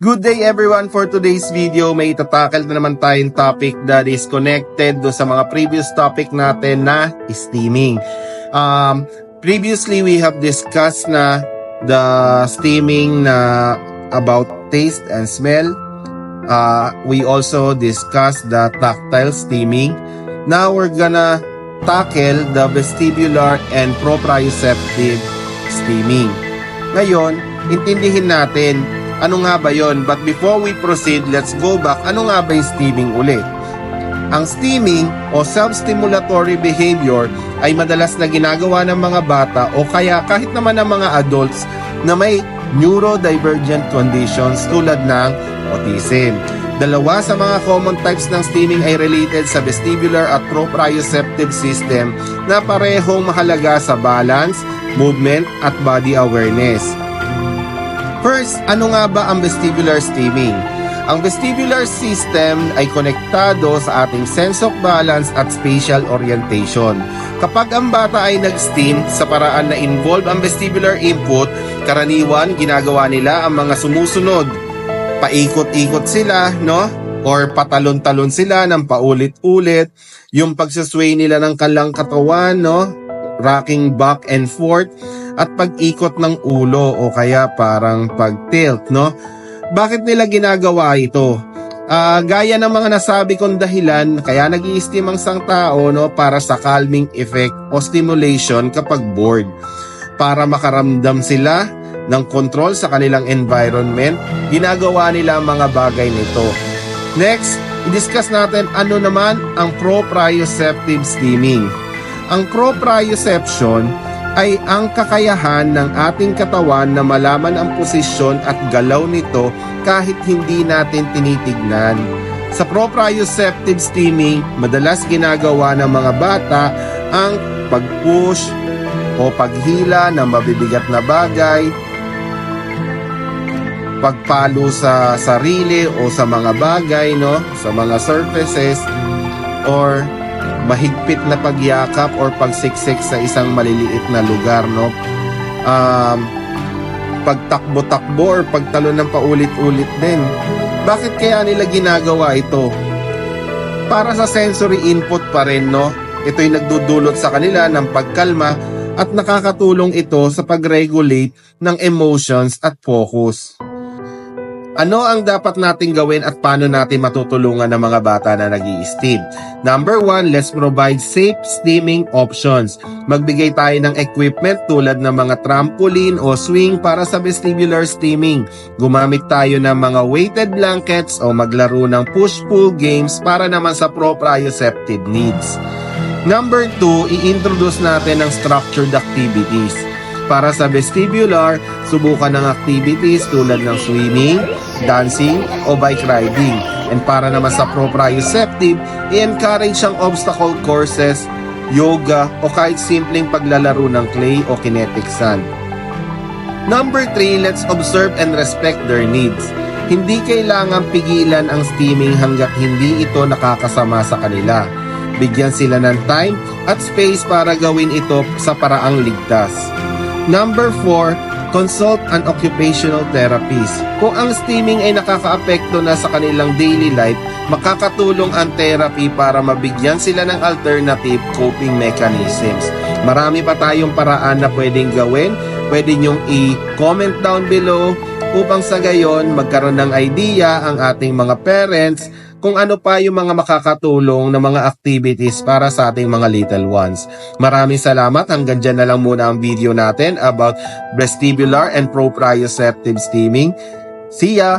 Good day everyone. For today's video, may itatakal na naman tayong topic that is connected do sa mga previous topic natin na steaming. Previously, we have discussed na the steaming na about taste and smell. We also discussed the tactile steaming. Now we're gonna tackle the vestibular and proprioceptive steaming. Ngayon, intindihin natin ano nga ba yon? But before we proceed, let's go back. Ano nga ba yung steaming ulit? Ang steaming o self-stimulatory behavior ay madalas na ginagawa ng mga bata o kaya kahit naman ng mga adults na may neurodivergent conditions tulad ng autism. Dalawa sa mga common types ng steaming ay related sa vestibular at proprioceptive system na parehong mahalaga sa balance, movement at body awareness. First, ano nga ba ang vestibular steaming? Ang vestibular system ay konektado sa ating sense of balance at spatial orientation. Kapag ang bata ay nag-steam sa paraan na involve ang vestibular input, karaniwan ginagawa nila ang mga sumusunod. Paikot-ikot sila, no? Or patalon-talon sila ng paulit-ulit. Yung pagsasway nila ng kanilang katawan, no? Rocking back and forth. At pag-ikot ng ulo o kaya parang pag-tilt, no? Bakit nila ginagawa ito? Gaya ng mga nasabi kong dahilan, kaya nag-i-steam ang isang tao, no, para sa calming effect o stimulation kapag bored. Para makaramdam sila ng control sa kanilang environment, ginagawa nila ang mga bagay nito. Next, i-discuss natin ano naman ang proprioceptive steaming. Ang proprioception ay ang kakayahan ng ating katawan na malaman ang posisyon at galaw nito kahit hindi natin tinitignan. Sa proprioceptive steaming, madalas ginagawa ng mga bata ang pag-push o paghila ng mabibigat na bagay, pagpalo sa sarili o sa mga bagay, no, sa mga surfaces, or mahigpit na pagyakap or pagsiksik sa isang maliliit na lugar, no? Pagtakbo-takbo or pagtalon ng paulit-ulit din. Bakit kaya nila ginagawa ito? Para sa sensory input pa rin, no? Ito'y nagdudulot sa kanila ng pagkalma at nakakatulong ito sa pag-regulate ng emotions at focus. Ano ang dapat nating gawin at paano natin matutulungan ng mga bata na nag-i-steam? Number 1, let's provide safe steaming options. Magbigay tayo ng equipment tulad ng mga trampoline o swing para sa vestibular steaming. Gumamit tayo ng mga weighted blankets o maglaro ng push-pull games para naman sa proprioceptive needs. Number 2, i-introduce natin ng structured activities. Para sa vestibular, subukan ng activities tulad ng swimming, dancing, o bike riding. And para naman sa proprioceptive, i-encourage ang obstacle courses, yoga, o kahit simpleng paglalaro ng clay o kinetic sand. Number 3, let's observe and respect their needs. Hindi kailangan pigilan ang steaming hanggat hindi ito nakakasama sa kanila. Bigyan sila ng time at space para gawin ito sa paraang ligtas. Number 4, consult an occupational therapist. Kung ang steaming ay nakakaapekto na sa kanilang daily life, makakatulong ang therapy para mabigyan sila ng alternative coping mechanisms. Marami pa tayong paraan na pwedeng gawin. Pwede nyong i-comment down below upang sa gayon magkaroon ng idea ang ating mga parents kung ano pa yung mga makakatulong na mga activities para sa ating mga little ones. Maraming salamat. Hanggang dyan na lang muna ang video natin about vestibular and proprioceptive steaming. See ya!